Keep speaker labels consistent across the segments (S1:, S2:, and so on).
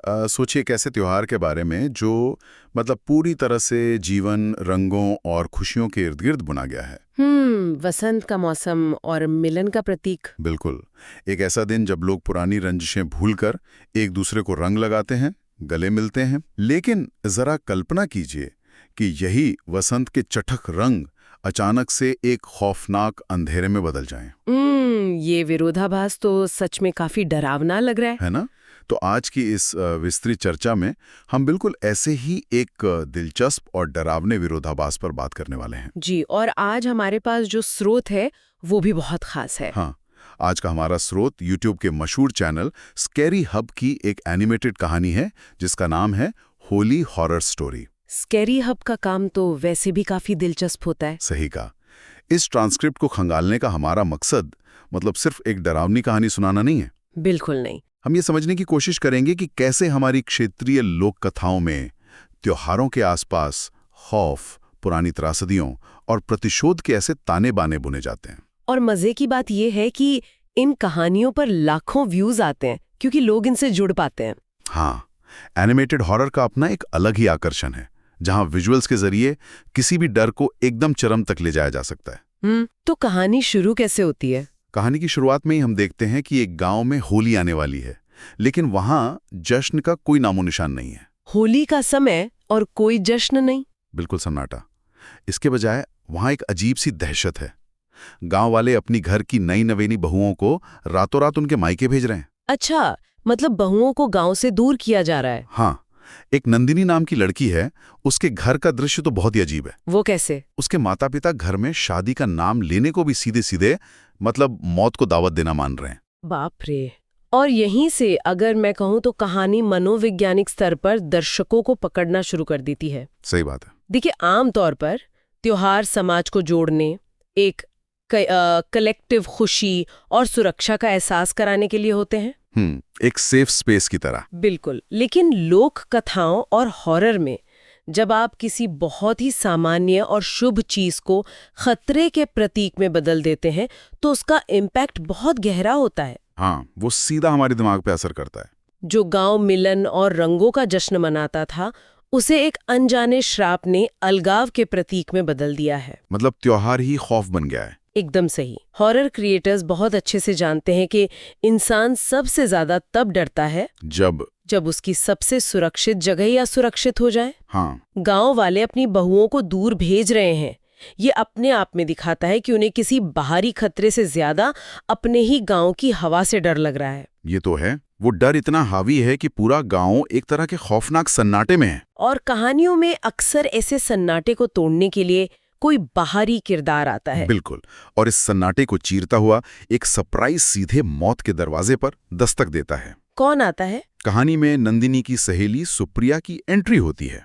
S1: सोचिए एक ऐसे त्योहार के बारे में जो मतलब पूरी तरह से जीवन, रंगों और खुशियों के इर्द गिर्द बुना गया है।
S2: वसंत का मौसम और मिलन का प्रतीक।
S1: बिल्कुल। एक ऐसा दिन जब लोग पुरानी रंजिशें भूलकर एक दूसरे को रंग लगाते हैं, गले मिलते हैं। लेकिन जरा कल्पना कीजिए कि यही वसंत के चटख रंग अचानक से एक खौफनाक अंधेरे में बदल जाएं।
S2: ये विरोधाभास तो सच में काफी डरावना लग रहा
S1: है ना? तो आज की इस विस्तृत चर्चा में हम बिल्कुल ऐसे ही एक दिलचस्प और डरावने विरोधाभास पर बात करने वाले हैं।
S2: जी, और आज हमारे पास जो स्रोत है वो भी बहुत खास है।
S1: हाँ, आज का हमारा स्रोत YouTube के मशहूर चैनल स्कैरी हब की एक एनिमेटेड कहानी है जिसका नाम है Holi horror story.
S2: Scary hub का काम तो वैसे भी काफी दिलचस्प होता है।
S1: सही कहा। इस ट्रांसक्रिप्ट को खंगालने का हमारा मकसद मतलब सिर्फ एक डरावनी कहानी सुनाना नहीं है।
S2: बिल्कुल नहीं।
S1: हम ये समझने की कोशिश करेंगे कि कैसे हमारी क्षेत्रीय लोक कथाओं में त्योहारों के आसपास खौफ, पुरानी त्रासदियों और प्रतिशोध के ऐसे ताने बाने बुने जाते हैं।
S2: और मजे की बात यह है कि इन कहानियों पर लाखों व्यूज आते हैं क्योंकि लोग इनसे जुड़ पाते हैं।
S1: हाँ, एनिमेटेड हॉरर का अपना एक अलग ही आकर्षण है जहां विजुअल्स के जरिए किसी भी डर को एकदम चरम तक ले जाया जा सकता है।
S2: तो कहानी शुरू कैसे होती है?
S1: कहानी की शुरुआत में ही हम देखते हैं कि एक गांव में होली आने वाली है, लेकिन वहां जश्न का कोई नामो निशान नहीं है।
S2: होली का समय और कोई जश्न नहीं।
S1: बिल्कुल सन्नाटा। इसके बजाय वहां एक अजीब सी दहशत है। गांव वाले अपनी घर की नई नवेली बहुओं को रातों रात उनके मायके भेज रहे हैं।
S2: अच्छा, मतलब बहुओं को गांव से दूर किया जा रहा है।
S1: हाँ, एक नंदिनी नाम की लड़की है, उसके घर का दृश्य तो बहुत ही अजीब है।
S2: वो कैसे?
S1: उसके माता पिता घर में शादी का नाम लेने को भी सीधे सीधे मतलब मौत को दावत देना मान रहे हैं।
S2: बाप रे। और यहीं से अगर मैं कहूँ तो कहानी मनोवैज्ञानिक स्तर पर दर्शकों को पकड़ना शुरू कर देती है।
S1: सही बात है।
S2: देखिए, आमतौर पर त्योहार समाज को जोड़ने, एक कलेक्टिव खुशी और सुरक्षा का एहसास कराने के लिए होते हैं।
S1: एक सेफ स्पेस की तरह।
S2: बिल्कुल। लेकिन लोक कथाओं और हॉरर में जब आप किसी बहुत ही सामान्य और शुभ चीज को खतरे के प्रतीक में बदल देते हैं तो उसका इम्पैक्ट बहुत गहरा होता है।
S1: हाँ, वो सीधा हमारे दिमाग पे असर करता है।
S2: जो गांव मिलन और रंगों का जश्न मनाता था, उसे एक अनजाने श्राप ने अलगाव के प्रतीक में बदल दिया है।
S1: मतलब त्योहार ही खौफ बन गया है।
S2: एकदम सही। हॉरर क्रिएटर्स बहुत अच्छे से जानते हैं कि इंसान सबसे ज्यादा तब डरता है जब उसकी सबसे सुरक्षित जगह या सुरक्षित हो जाए।
S1: हाँ।
S2: गांव वाले अपनी बहुओं को दूर भेज रहे हैं। ये अपने आप में दिखाता है कि उन्हें किसी बाहरी खतरे से ज्यादा अपने ही गांव की हवा से डर लग रहा है।
S1: ये तो है। वो डर इतना हावी है कि पूरा गांव एक तरह के खौफनाक सन्नाटे में है।
S2: और कहानियों में अक्सर ऐसे सन्नाटे को तोड़ने के लिए कोई बाहरी किरदार आता है।
S1: बिल्कुल। और इस सन्नाटे को चीरता हुआ एक सरप्राइज सीधे मौत के दरवाजे पर दस्तक देता है।
S2: कौन आता है?
S1: कहानी में नंदिनी की सहेली सुप्रिया की एंट्री होती है।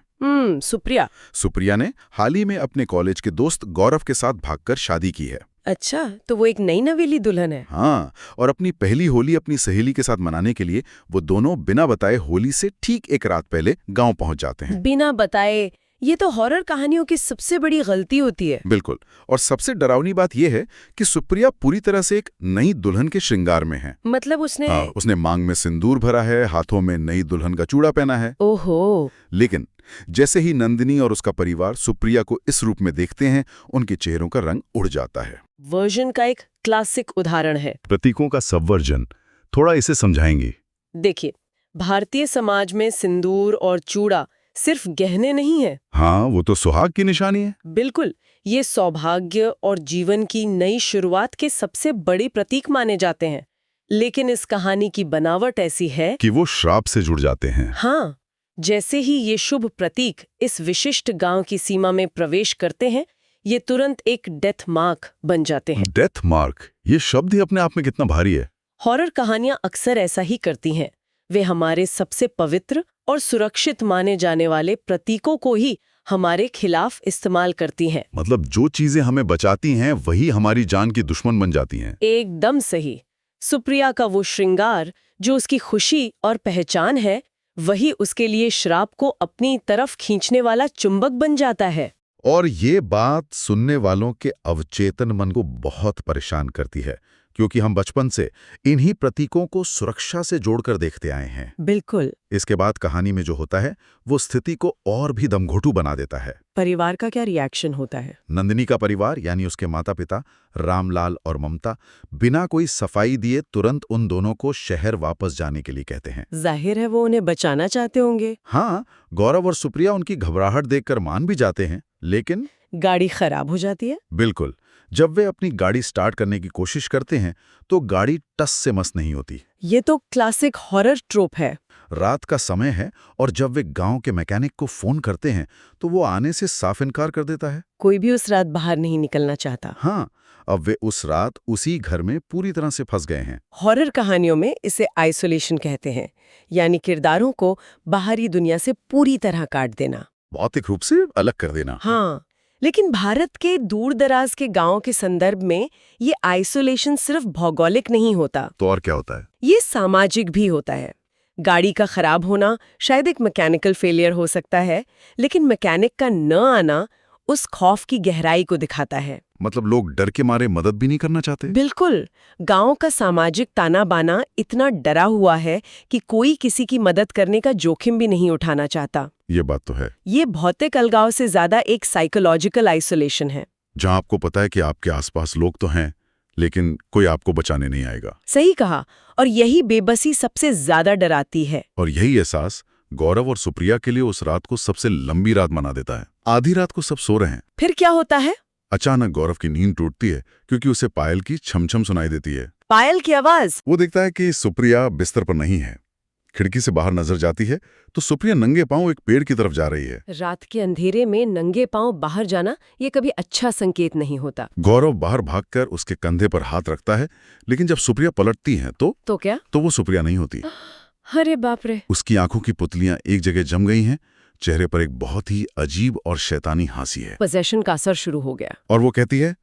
S1: सुप्रिया ने हाल ही में अपने कॉलेज के दोस्त गौरव के साथ भागकर शादी की है।
S2: अच्छा, तो वो एक नई नवेली दुल्हन है।
S1: हाँ, और अपनी पहली होली अपनी सहेली के साथ मनाने के लिए वो दोनों बिना बताए होली से ठीक एक रात पहले गांव पहुंच जाते हैं।
S2: बिना बताए? ये तो हॉरर कहानियों की सबसे बड़ी गलती होती है।
S1: बिल्कुल। और सबसे डरावनी बात यह है कि सुप्रिया पूरी तरह से एक नई दुल्हन के श्रृंगार में है।
S2: मतलब उसने
S1: मांग में सिंदूर भरा है, हाथों में नई दुल्हन का चूड़ा पहना है।
S2: ओहो।
S1: लेकिन जैसे ही नंदिनी और उसका परिवार सुप्रिया को इस रूप में देखते हैं, उनके चेहरों का रंग उड़ जाता है।
S2: वर्जन का एक क्लासिक उदाहरण है।
S1: प्रतीकों का सबवर्जन। थोड़ा इसे समझाएंगे?
S2: देखिए, भारतीय समाज में सिंदूर और चूड़ा सिर्फ गहने नहीं है।
S1: हाँ, वो तो सुहाग की निशानी है।
S2: बिल्कुल। ये सौभाग्य और जीवन की नई शुरुआत के सबसे बड़े प्रतीक माने जाते हैं। लेकिन इस कहानी की बनावट ऐसी है
S1: कि वो श्राप से जुड़ जाते हैं।
S2: हाँ, जैसे ही ये शुभ प्रतीक इस विशिष्ट गांव की सीमा में प्रवेश करते हैं, ये तुरंत एक डेथ मार्क बन जाते हैं।
S1: डेथ मार्क, ये शब्द ही अपने आप में कितना भारी है।
S2: हॉरर कहानियां अक्सर ऐसा ही करती हैं। वे हमारे सबसे पवित्र और सुरक्षित माने जाने वाले प्रतीकों को ही हमारे खिलाफ इस्तेमाल करती हैं।
S1: मतलब जो चीजें हमें बचाती हैं वही हमारी जान की दुश्मन बन जाती हैं।
S2: एकदम सही। सुप्रिया का वो श्रृंगार जो उसकी खुशी और पहचान है, वही उसके लिए श्राप को अपनी तरफ खींचने वाला चुंबक बन जाता है।
S1: और ये बात सुनने वालों के अवचेतन मन को बहुत परेशान करती है, क्योंकि हम बचपन से इन्हीं प्रतीकों को सुरक्षा से जोड़कर देखते आए हैं।
S2: बिल्कुल।
S1: इसके बाद कहानी में जो होता है वो स्थिति को और भी दमघोटू बना देता है।
S2: परिवार का क्या रिएक्शन होता है?
S1: नंदिनी का परिवार यानी उसके माता पिता रामलाल और ममता बिना कोई सफाई दिए तुरंत उन दोनों को शहर वापस जाने के लिए कहते हैं।
S2: जाहिर है वो उन्हें बचाना चाहते होंगे।
S1: हाँ, गौरव और सुप्रिया उनकी घबराहट देखकर मान भी जाते हैं, लेकिन
S2: गाड़ी खराब हो जाती है।
S1: बिल्कुल, जब वे अपनी गाड़ी स्टार्ट करने की कोशिश करते हैं तो गाड़ी टस से मस नहीं होती।
S2: ये तो क्लासिक हॉरर ट्रोप है।
S1: रात का समय है और जब वे गांव के मैकेनिक को फोन करते हैं तो वो आने से साफ इनकार कर देता है।
S2: कोई भी उस रात बाहर नहीं निकलना चाहता।
S1: हाँ, अब वे उस रात उसी घर में पूरी तरह से फंस गए हैं।
S2: हॉरर कहानियों में इसे आइसोलेशन कहते हैं, यानी किरदारों को बाहरी दुनिया से पूरी तरह काट देना,
S1: भौतिक रूप से अलग कर देना।
S2: हाँ, लेकिन भारत के दूर दराज के गांव के संदर्भ में ये आइसोलेशन सिर्फ भौगोलिक नहीं होता,
S1: तो और क्या होता है?
S2: ये सामाजिक भी होता है। गाड़ी का खराब होना शायद एक मैकेनिकल फेलियर हो सकता है, लेकिन मैकेनिक का न आना उस खौफ की गहराई को दिखाता है।
S1: मतलब लोग डर के मारे मदद भी नहीं करना चाहते।
S2: बिल्कुल, गांव का सामाजिक ताना बाना इतना डरा हुआ है कि कोई किसी की मदद करने का जोखिम भी नहीं उठाना चाहता।
S1: ये बात तो है।
S2: ये भौतिक अलगाव से ज्यादा एक साइकोलॉजिकल आइसोलेशन है,
S1: जहां आपको पता है कि आपके आसपास लोग तो हैं, लेकिन कोई आपको बचाने नहीं आएगा।
S2: सही कहा, और यही बेबसी सबसे ज्यादा डराती है।
S1: और यही एहसास गौरव और सुप्रिया के लिए उस रात को सबसे लंबी रात बना देता है। आधी रात को सब सो रहे हैं,
S2: फिर क्या होता है?
S1: अचानक गौरव की नींद टूटती है क्योंकि उसे पायल की छमछम सुनाई देती है।
S2: पायल की आवाज?
S1: वो देखता है कि सुप्रिया बिस्तर पर नहीं है। खिड़की से बाहर नजर जाती है तो सुप्रिया नंगे पांव एक पेड़ की तरफ जा रही है।
S2: रात के अंधेरे में नंगे पांव बाहर जाना ये कभी अच्छा संकेत नहीं होता।
S1: गौरव बाहर भागकर उसके कंधे पर हाथ रखता है, लेकिन जब सुप्रिया पलटती है तो
S2: क्या?
S1: तो वो सुप्रिया नहीं होती।
S2: अरे बाप रे!
S1: उसकी आंखों की पुतलियां एक जगह जम गई हैं, चेहरे पर एक बहुत ही अजीब और शैतानी हंसी है।
S2: पोजेशन का असर शुरू हो गया।
S1: और वो कहती है,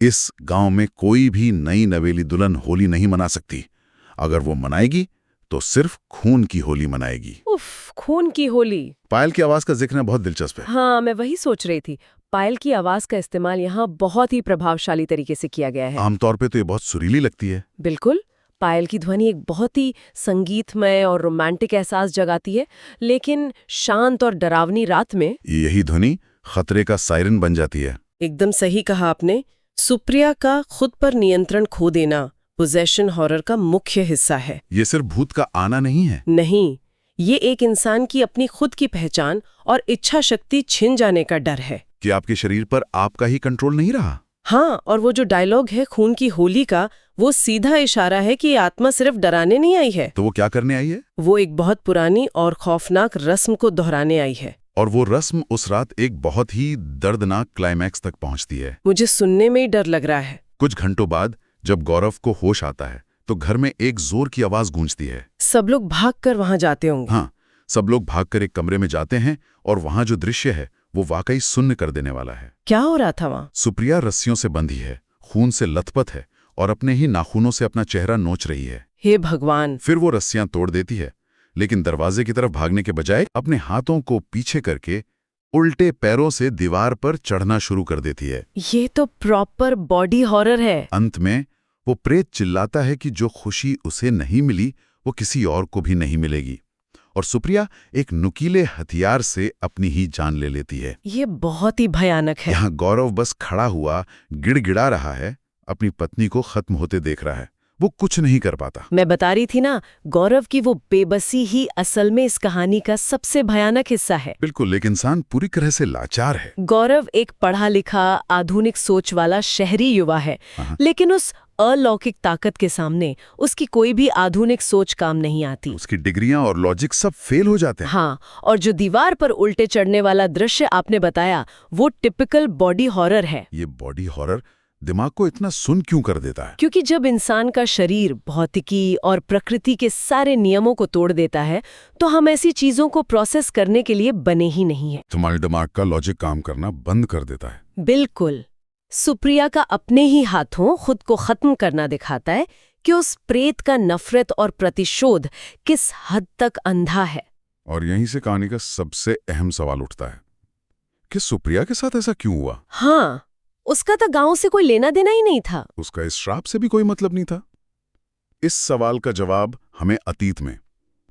S1: इस गांव में कोई भी नई नवेली दुल्हन होली नहीं मना सकती। अगर वो मनाएगी तो सिर्फ खून की होली मनाएगी।
S2: उफ, खून की होली।
S1: पायल की आवाज का जिक्र बहुत दिलचस्प है।
S2: हाँ, मैं वही सोच रही थी। पायल की आवाज का इस्तेमाल यहाँ बहुत ही प्रभावशाली तरीके से किया गया है।
S1: आमतौर पे तो ये बहुत सुरीली लगती है।
S2: बिल्कुल, पायल की ध्वनि एक बहुत ही संगीतमय और रोमांटिक एहसास जगाती है, लेकिन शांत और डरावनी रात में
S1: यही ध्वनि खतरे का सायरन बन जाती है।
S2: एकदम सही कहा आपने। सुप्रिया का खुद पर नियंत्रण खो देना पोजेशन हॉरर का मुख्य हिस्सा है।
S1: ये सिर्फ भूत का आना नहीं है।
S2: नहीं, ये एक इंसान की अपनी खुद की पहचान और इच्छा शक्ति छिन जाने का डर है
S1: कि आपके शरीर पर आपका ही कंट्रोल नहीं रहा।
S2: हाँ, और वो जो डायलॉग है खून की होली का, वो सीधा इशारा है कि आत्मा सिर्फ डराने नहीं आई है।
S1: तो वो क्या करने आई है?
S2: वो एक बहुत पुरानी और खौफनाक रस्म को दोहराने आई है।
S1: और वो रस्म उस रात एक बहुत ही दर्दनाक क्लाइमैक्स तक पहुंचती है।
S2: मुझे सुनने में ही डर लग रहा है।
S1: कुछ घंटों बाद जब गौरव को होश आता है तो घर में एक जोर की आवाज गूंजती है।
S2: सब लोग भागकर वहां जाते होंगे।
S1: हाँ, सब लोग भागकर एक कमरे में जाते हैं और वहां जो दृश्य है वो वाकई सुन्न कर देने वाला है।
S2: क्या हो रहा था वहां?
S1: सुप्रिया रस्सियों से बंधी है, खून से लथपथ है और अपने ही नाखूनों से अपना चेहरा नोच रही है।
S2: हे भगवान!
S1: फिर वो रस्सियां तोड़ देती है, लेकिन दरवाजे की तरफ भागने के बजाय अपने हाथों को पीछे करके उल्टे पैरों से दीवार पर चढ़ना शुरू कर देती है।
S2: ये तो प्रॉपर बॉडी हॉरर है।
S1: अंत में वो प्रेत चिल्लाता है कि जो खुशी उसे नहीं मिली वो किसी और को भी नहीं मिलेगी, और सुप्रिया एक नुकीले हथियार से अपनी ही जान ले लेती है।
S2: ये बहुत ही भयानक है।
S1: यहाँ गौरव बस खड़ा हुआ गिड़गिड़ा रहा है, अपनी पत्नी को खत्म होते देख रहा है। वो कुछ नहीं कर पाता।
S2: मैं बता रही थी ना, गौरव की वो बेबसी ही असल में इस कहानी का सबसे भयानक हिस्सा है।
S1: बिल्कुल, एक इंसान पूरी तरह से लाचार है।
S2: गौरव एक पढ़ा लिखा आधुनिक सोच वाला शहरी युवा है, लेकिन उस अलौकिक ताकत के सामने उसकी कोई भी आधुनिक सोच काम नहीं आती।
S1: उसकी डिग्रियां और लॉजिक सब फेल हो जाते हैं।
S2: हाँ, और जो दीवार पर उल्टे चढ़ने वाला दृश्य आपने बताया, वो टिपिकल बॉडी हॉरर है।
S1: ये बॉडी हॉरर दिमाग को इतना सुन्न क्यों कर देता है?
S2: क्योंकि जब इंसान का शरीर भौतिकी और प्रकृति के सारे नियमों को तोड़ देता है, तो हम ऐसी चीजों को प्रोसेस करने के लिए बने ही नहीं है।
S1: तुम्हारे दिमाग का लॉजिक काम करना बंद कर देता है।
S2: बिल्कुल। सुप्रिया का अपने ही हाथों खुद को खत्म करना दिखाता है कि उस प्रेत का नफरत और प्रतिशोध किस हद तक अंधा है।
S1: और यहीं से कहानी का सबसे अहम सवाल उठता है कि सुप्रिया के साथ ऐसा क्यों हुआ?
S2: हाँ, उसका तो गांव से कोई लेना देना ही नहीं था।
S1: उसका इस श्राप से भी कोई मतलब नहीं था। इस सवाल का जवाब हमें अतीत में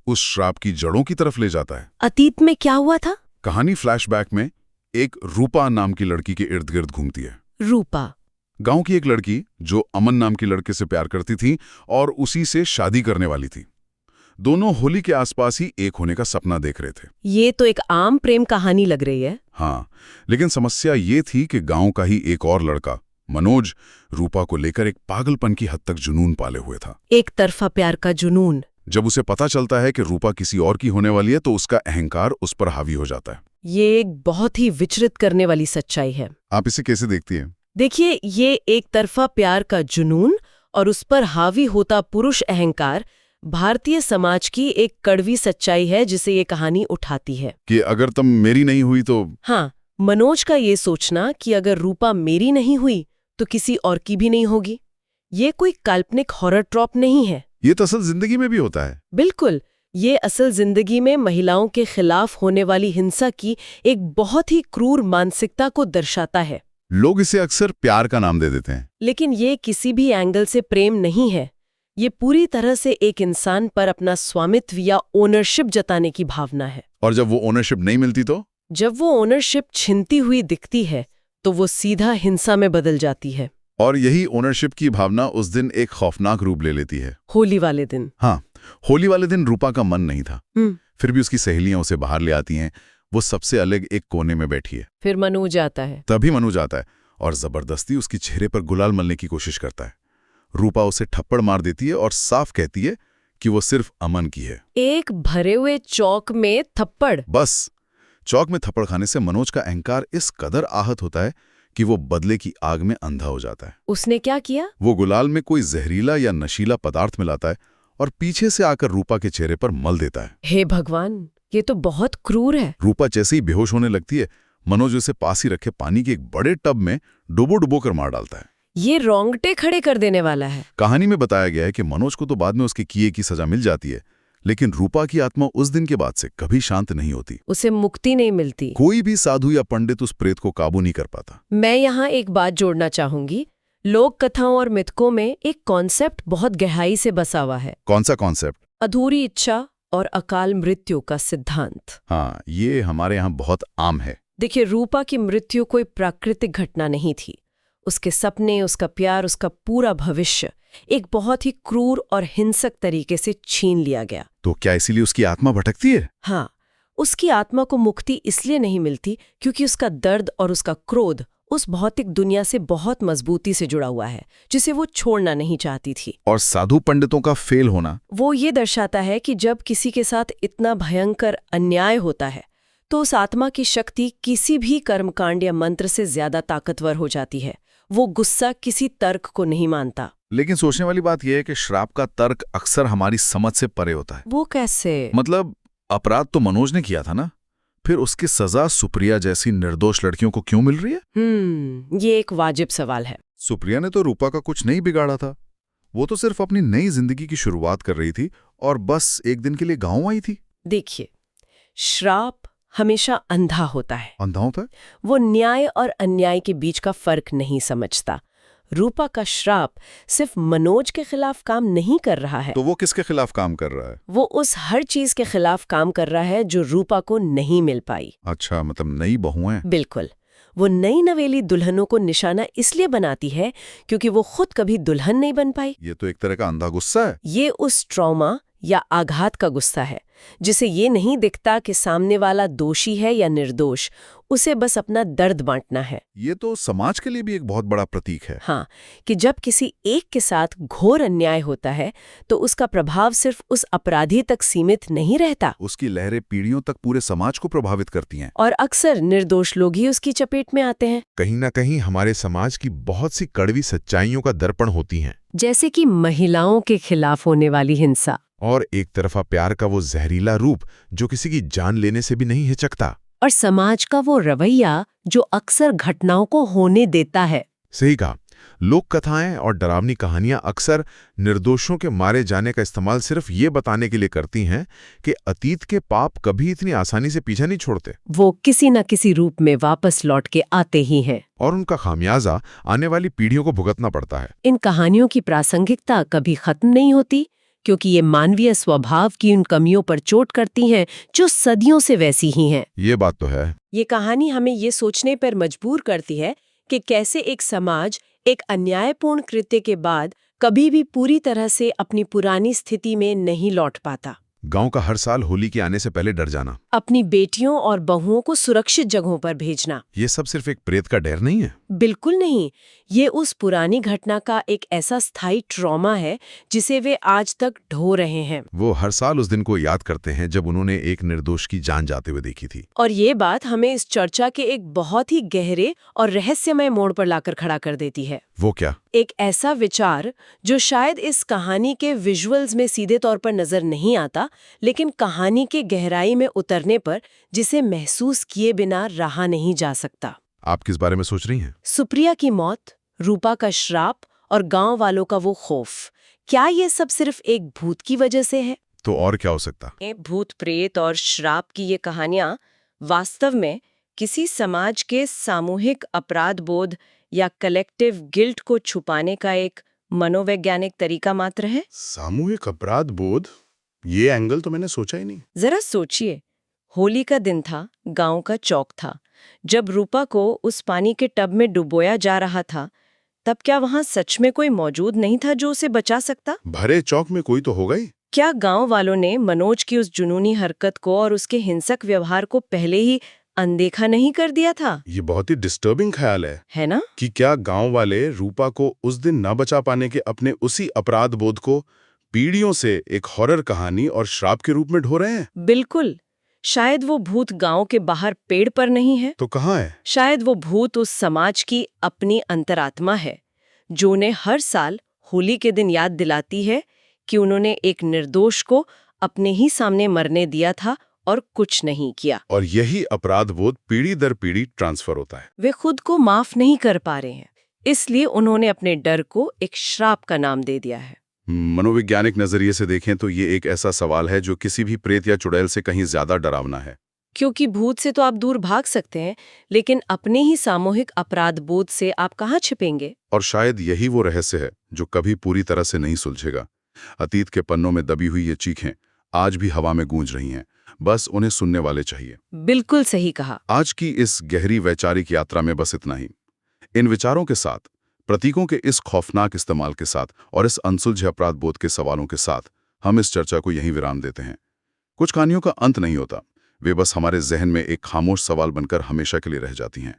S1: उस श्राप की जड़ों की तरफ ले जाता है।
S2: अतीत में क्या हुआ था?
S1: कहानी फ्लैशबैक में एक रूपा नाम की लड़की के इर्द गिर्द घूमती है।
S2: रूपा
S1: गांव की एक लड़की जो अमन नाम की लड़के से प्यार करती थी और उसी से शादी करने वाली थी। दोनों होली के आसपास ही एक होने का सपना देख रहे थे।
S2: ये तो एक आम प्रेम कहानी लग रही है।
S1: हाँ, लेकिन समस्या ये थी कि गांव का ही एक और लड़का मनोज रूपा को लेकर एक पागलपन की हद तक जुनून पाले हुए था।
S2: एक तरफा प्यार का जुनून।
S1: जब उसे पता चलता है कि रूपा किसी और की होने वाली है तो उसका अहंकार उस पर हावी हो जाता है।
S2: ये एक बहुत ही विचलित करने वाली सच्चाई है।
S1: आप इसे कैसे देखती हैं?
S2: देखिए, ये एक तरफा प्यार का जुनून और उस पर हावी होता पुरुष अहंकार भारतीय समाज की एक कड़वी सच्चाई है जिसे ये कहानी उठाती है।
S1: कि अगर तुम मेरी नहीं हुई तो।
S2: हाँ, मनोज का ये सोचना कि अगर रूपा मेरी नहीं हुई तो किसी और की भी नहीं होगी, ये कोई काल्पनिक हॉरर ट्रॉप नहीं है।
S1: ये तो असल जिंदगी में भी होता है।
S2: बिल्कुल, ये असल जिंदगी में महिलाओं के खिलाफ होने वाली हिंसा की एक बहुत ही क्रूर मानसिकता को दर्शाता है।
S1: लोग इसे अक्सर प्यार का नाम दे देते हैं,
S2: लेकिन ये किसी भी एंगल से प्रेम नहीं है। ये पूरी तरह से एक इंसान पर अपना स्वामित्व या ओनरशिप जताने की भावना है।
S1: और जब वो ओनरशिप नहीं मिलती तो?
S2: जब वो ओनरशिप छिनती हुई दिखती है तो वो सीधा हिंसा में बदल जाती है।
S1: और यही ओनरशिप की भावना उस दिन एक खौफनाक रूप ले लेती है।
S2: होली वाले दिन।
S1: हाँ, होली वाले दिन रूपा का मन नहीं था। फिर भी उसकी सहेलियां उसे बाहर ले आती हैं। वो सबसे अलग एक कोने में बैठी है।
S2: फिर मनोज आता है।
S1: तभी मनोज आता है और जबरदस्ती उसकी चेहरे पर गुलाल मलने की कोशिश करता है। रूपा उसे थप्पड़ मार देती है और साफ कहती है कि वो सिर्फ अमन की है।
S2: एक भरे हुए चौक में थप्पड़।
S1: बस चौक में थप्पड़ खाने से मनोज का अहंकार इस कदर आहत होता है कि वो बदले की आग में अंधा हो जाता है।
S2: उसने क्या किया? वो
S1: गुलाल में कोई जहरीला या नशीला पदार्थ मिलाता है और पीछे से आकर रूपा के चेहरे पर मल देता है।
S2: हे भगवान, ये तो बहुत क्रूर है।
S1: रूपा जैसे ही बेहोश होने लगती है, मनोज उसे पास ही रखे पानी के एक बड़े टब में डुबो कर मार डालता है।
S2: ये रोंगटे खड़े कर देने वाला है।
S1: कहानी में बताया गया है कि मनोज को तो बाद में उसके किए की सजा मिल जाती है, लेकिन रूपा की आत्मा उस दिन के बाद से कभी शांत नहीं होती।
S2: उसे मुक्ति नहीं मिलती।
S1: कोई भी साधु या पंडित उस प्रेत को काबू नहीं कर पाता।
S2: मैं यहाँ एक बात जोड़ना चाहूंगी। लोक कथाओं और मिथकों में एक कॉन्सेप्ट बहुत गहराई से बसा हुआ है।
S1: कौन सा कॉन्सेप्ट?
S2: अधूरी इच्छा और अकाल मृत्यु का सिद्धांत।
S1: हाँ, ये हमारे यहाँ बहुत आम है।
S2: देखिए, रूपा की मृत्यु कोई प्राकृतिक घटना नहीं थी। उसके सपने, उसका प्यार, उसका पूरा भविष्य एक बहुत ही क्रूर और हिंसक तरीके से छीन लिया गया।
S1: तो क्या इसीलिए उसकी आत्मा भटकती है?
S2: हाँ, उसकी आत्मा को मुक्ति इसलिए नहीं मिलती क्योंकि उसका दर्द और उसका क्रोध उस भौतिक दुनिया से बहुत मजबूती से जुड़ा हुआ है, जिसे वो छोड़ना नहीं चाहती थी।
S1: और साधु पंडितों का फेल होना
S2: वो ये दर्शाता है कि जब किसी के साथ इतना भयंकर अन्याय होता है तो उस आत्मा की शक्ति किसी भी कर्मकांड या मंत्र से ज्यादा ताकतवर हो जाती है। वो गुस्सा किसी तर्क को नहीं मानता।
S1: लेकिन सोचने वाली बात यह है कि श्राप का तर्क अक्सर हमारी समझ से परे होता है।
S2: वो कैसे?
S1: मतलब अपराध तो मनोज ने किया था ना, फिर उसकी सजा सुप्रिया जैसी निर्दोष लड़कियों को क्यों मिल रही है?
S2: ये एक वाजिब सवाल है।
S1: सुप्रिया ने तो रूपा का कुछ नहीं बिगाड़ा था। वो तो सिर्फ अपनी नई जिंदगी की शुरुआत कर रही थी और बस एक दिन के लिए गांव आई थी।
S2: देखिए, श्राप हमेशा अंधा होता है।
S1: अंधा होता है?
S2: वो न्याय और अन्याय के बीच का फर्क नहीं समझता। रूपा का श्राप सिर्फ मनोज के खिलाफ काम नहीं कर रहा है।
S1: तो वो किसके खिलाफ काम कर रहा है?
S2: वो उस हर चीज के खिलाफ काम कर रहा है जो रूपा को नहीं मिल पाई।
S1: अच्छा, मतलब नई बहुएं?
S2: बिल्कुल। वो नई नवेली दुल्हनों को निशाना इसलिए बनाती है क्योंकि वो खुद कभी दुल्हन नहीं बन पाई।
S1: ये तो एक तरह का अंधा गुस्सा है।
S2: ये उस ट्रॉमा या आघात का गुस्सा है जिसे ये नहीं दिखता कि सामने वाला दोषी है या निर्दोष, उसे बस अपना दर्द बांटना है।
S1: ये तो समाज के लिए भी एक बहुत बड़ा प्रतीक है।
S2: हाँ, कि जब किसी एक के साथ घोर अन्याय होता है तो उसका प्रभाव सिर्फ उस अपराधी तक सीमित नहीं रहता।
S1: उसकी लहरें पीढ़ियों तक पूरे समाज को प्रभावित करती हैं।
S2: और अक्सर निर्दोष लोग ही उसकी चपेट में आते हैं।
S3: कहीं ना कहीं हमारे समाज की बहुत सी कड़वी सच्चाइयों का दर्पण होती हैं,
S2: जैसे कि महिलाओं के खिलाफ होने वाली हिंसा
S3: और एक तरफा प्यार का वो जहरीला रूप जो किसी की जान लेने से भी नहीं हिचकता,
S2: और समाज का वो रवैया जो अक्सर घटनाओं को होने देता है।
S3: सही कहा। लोक कथाएं और डरावनी कहानियां अक्सर निर्दोषों के मारे जाने का इस्तेमाल सिर्फ ये बताने के लिए करती हैं कि अतीत के पाप कभी इतनी आसानी से पीछा नहीं छोड़ते
S2: वो किसी न किसी रूप में वापस लौट के आते ही हैं।
S3: और उनका खामियाजा आने वाली पीढ़ियों को भुगतना पड़ता है।
S2: इन कहानियों की प्रासंगिकता कभी खत्म नहीं होती, क्योंकि ये मानवीय स्वभाव की उन कमियों पर चोट करती हैं जो सदियों से वैसी ही हैं।
S3: ये बात तो है।
S2: ये कहानी हमें ये सोचने पर मजबूर करती है कि कैसे एक समाज एक अन्यायपूर्ण कृत्य के बाद कभी भी पूरी तरह से अपनी पुरानी स्थिति में नहीं लौट पाता।
S3: गांव का हर साल होली के आने से पहले डर जाना,
S2: अपनी बेटियों और बहुओं को सुरक्षित जगहों पर भेजना,
S3: ये सब सिर्फ एक प्रेत का डर नहीं है।
S2: बिल्कुल नहीं। ये उस पुरानी घटना का एक ऐसा स्थायी ट्रॉमा है जिसे वे आज तक ढो रहे हैं।
S3: वो हर साल उस दिन को याद करते हैं जब उन्होंने एक निर्दोष की जान जाते हुए देखी थी।
S2: और ये बात हमें इस चर्चा के एक बहुत ही गहरे और रहस्यमय मोड़ पर लाकर खड़ा कर देती है।
S3: वो क्या?
S2: एक ऐसा विचार जो शायद इस कहानी के विजुअल्स में सीधे तौर पर नजर नहीं आता, लेकिन कहानी के गहराई में उतरने पर जिसे महसूस किए बिना रहा नहीं जा सकता।
S3: आप किस बारे में सोच रही हैं?
S2: सुप्रिया की मौत, रूपा का श्राप और गांव वालों का वो खौफ, क्या ये सब सिर्फ एक भूत की वजह से है?
S3: तो और क्या हो सकता?
S2: भूत प्रेत और श्राप की ये कहानियां वास्तव में किसी समाज के सामूहिक अपराध बोध या कलेक्टिव गिल्ट को छुपाने का एक मनोवैज्ञानिक तरीका मात्र है।
S4: सामूहिक अपराध बोध, ये एंगल तो मैंने सोचा ही नहीं।
S2: जरा सोचिए, होली का दिन था, गांव का चौक था। जब रूपा को उस पानी के टब में डुबोया जा रहा था, तब क्या वहां सच में कोई मौजूद नहीं था जो उसे बचा सकता?
S4: भरे चौक में कोई तो होगा ही।
S2: क्या गांव वालों ने मनोज की उस जुनूनी हरकत को और उसके हिंसक व्यवहार को पहले ही अनदेखा नहीं कर दिया था?
S4: ये बहुत ही डिस्टर्बिंग ख्याल है
S2: ना?
S4: कि क्या गांव वाले रूपा को उस दिन न बचा पाने के अपने उसी अपराध बोध को पीढ़ियों से एक हॉरर कहानी और श्राप के रूप में ढो रहे हैं?
S2: बिल्कुल। शायद वो भूत गांव के बाहर पेड़ पर नहीं है,
S4: तो कहाँ है?
S2: शायद वो भूत उस समाज की अपनी अंतरात्मा है, जो उन्हें हर साल होली के दिन याद दिलाती है कि उन्होंने एक निर्दोष को अपने ही सामने मरने दिया था और कुछ नहीं किया।
S4: और यही अपराध बोध पीढ़ी दर पीढ़ी ट्रांसफर होता है।
S2: वे खुद को माफ नहीं कर पा रहे हैं, इसलिए उन्होंने अपने डर को एक श्राप का नाम दे दिया है।
S4: मनोवैज्ञानिक नजरिए से देखें तो ये एक ऐसा सवाल है जो किसी भी प्रेत या चुड़ैल से कहीं ज्यादा डरावना है।
S2: क्योंकि भूत से तो आप दूर भाग सकते हैं, लेकिन अपने ही सामूहिक अपराध बोध से आप कहाँ छिपेंगे?
S4: और शायद यही वो रहस्य है जो कभी पूरी तरह से नहीं सुलझेगा। अतीत के पन्नों में दबी हुई ये चीखें आज भी हवा में गूंज रही हैं, बस उन्हें सुनने वाले चाहिए।
S2: बिल्कुल सही कहा।
S4: आज की इस गहरी वैचारिक यात्रा में बस इतना ही। इन विचारों के साथ, प्रतीकों के इस खौफनाक इस्तेमाल के साथ और इस अनसुलझे अपराध बोध के सवालों के साथ हम इस चर्चा को यहीं विराम देते हैं। कुछ कहानियों का अंत नहीं होता, वे बस हमारे जहन में एक खामोश सवाल बनकर हमेशा के लिए रह जाती हैं।